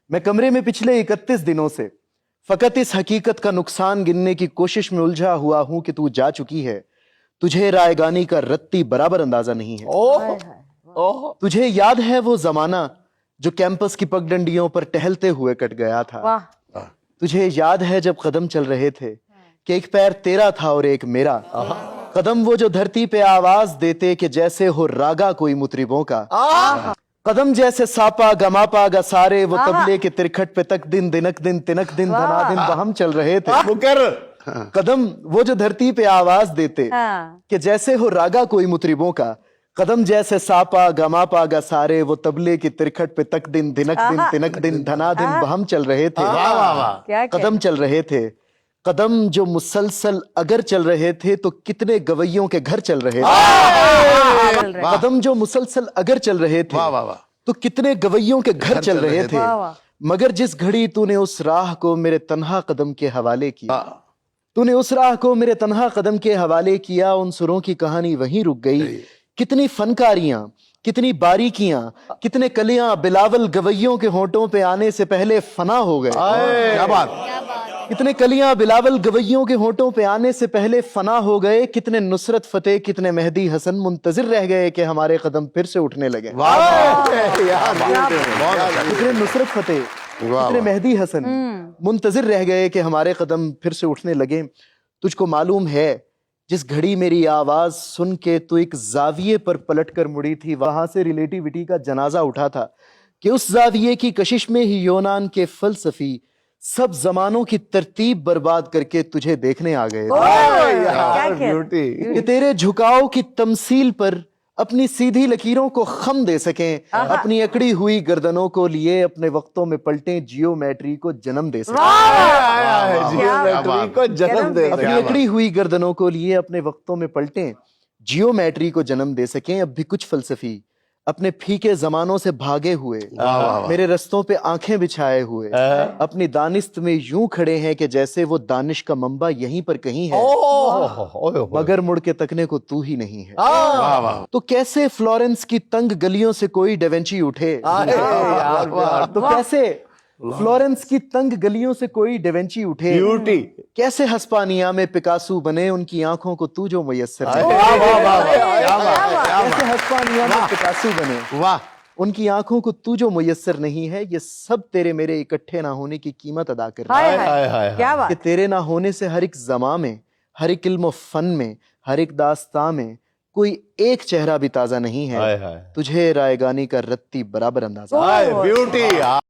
मैं कमरे में पिछले 31 दिनों से फकत इस हकीकत का नुकसान गिनने की कोशिश में उलझा हुआ हूं कि तू जा चुकी है। तुझे रायगानी का रत्ती बराबर अंदाजा नहीं है। तुझे याद है वो जमाना जो कैंपस की पगडंडियों पर टहलते हुए कट गया था। तुझे याद है जब कदम चल रहे थे कि एक पैर तेरा था और एक मेरा। कदम वो जो धरती पे आवाज देते कि जैसे हो रागा कोई मुतरिबों का। कदम जैसे सापा गमापा गा सारे वो तबले के तिरखट पे तक दिन दिनक दिन तिनक दिन धना दिन बहम चल रहे थे। कदम वो जो धरती पे आवाज देते कि जैसे हो रागा कोई मुतरिबों का। कदम जैसे सापा गमापा गा सारे वो तबले की तिरखट पे तक दिन दिनक दिन तिनक दिन धना दिन बहम चल रहे थे। कदम चल रहे थे। कदम जो मुसलसल अगर चल रहे थे तो कितने गवैयों के घर चल रहे थे। कदम जो मुसलसल अगर चल रहे थे तो कितने गवैयों के घर चल रहे थे। मगर जिस घड़ी तूने उस राह को मेरे तन्हा कदम के हवाले किया, तूने उस राह को मेरे तन्हा कदम के हवाले किया, उन सुरों की कहानी वहीं रुक गई। कितनी फनकारियां, कितनी बारीकियां, कितने कलियां बिलावल गवैयों के होंठों पे आने से पहले फना हो गए। क्या बात। कितने कलियां बिलावल गवैयों के होंठों पे आने से पहले फना हो गए। कितने नुसरत फतेह, कितने मेहदी हसन मुंतजिर रह गए कि हमारे कदम फिर से उठने लगे। कितने नुसरत फतेह, कितने मेहदी हसन मुंतजिर रह गए कि हमारे कदम फिर से उठने लगे। तुझको मालूम है जिस घड़ी मेरी आवाज सुन के तू एक जाविये पर पलट कर मुड़ी थी, वहां से रिलेटिविटी का जनाजा उठा था कि उस जाविये की कशिश में ही यूनान के फलसफी सब जमानों की तरतीब बर्बाद करके तुझे देखने आ गए कि तेरे झुकाव की तमसील पर अपनी सीधी लकीरों को खम दे सकें, अपनी अकड़ी हुई गर्दनों को लिए अपने वक्तों में पलटें, जियोमेट्री को जन्म दे सकें। अपनी अकड़ी हुई गर्दनों को लिए अपने वक्तों में पलटें, जियोमेट्री को जन्म दे सकें। अब भी कुछ फलसफी अपने फीके जमानों से भागे हुए मेरे रस्तों पे आंखें बिछाए हुए अपनी दानिस्त में यूं खड़े हैं कि जैसे वो दानिश का मंबा यहीं पर कहीं है, मगर मुड़ के तकने को तू ही नहीं है। तो कैसे फ्लोरेंस की तंग गलियों से कोई डेवेंची उठे, तो कैसे फ्लोरेंस की तंग गलियों से कोई डेवेंची उठे, कैसे हस्पानिया में पिकासो बने उनकी आंखों को तू जो मुयस्सर है। कैसे हस्पानिया में पिकासो बने उनकी आंखों को तू जो मुयस्सर नहीं है। ये सब तेरे मेरे इकट्ठे ना होने की कीमत अदा कर रहा है कि तेरे ना होने से हर एक जमा में, हर एक इल्म फन में, हर एक दास्तां में कोई एक चेहरा भी ताजा नहीं है। तुझे रायगानी का रत्ती बराबर अंदाजा।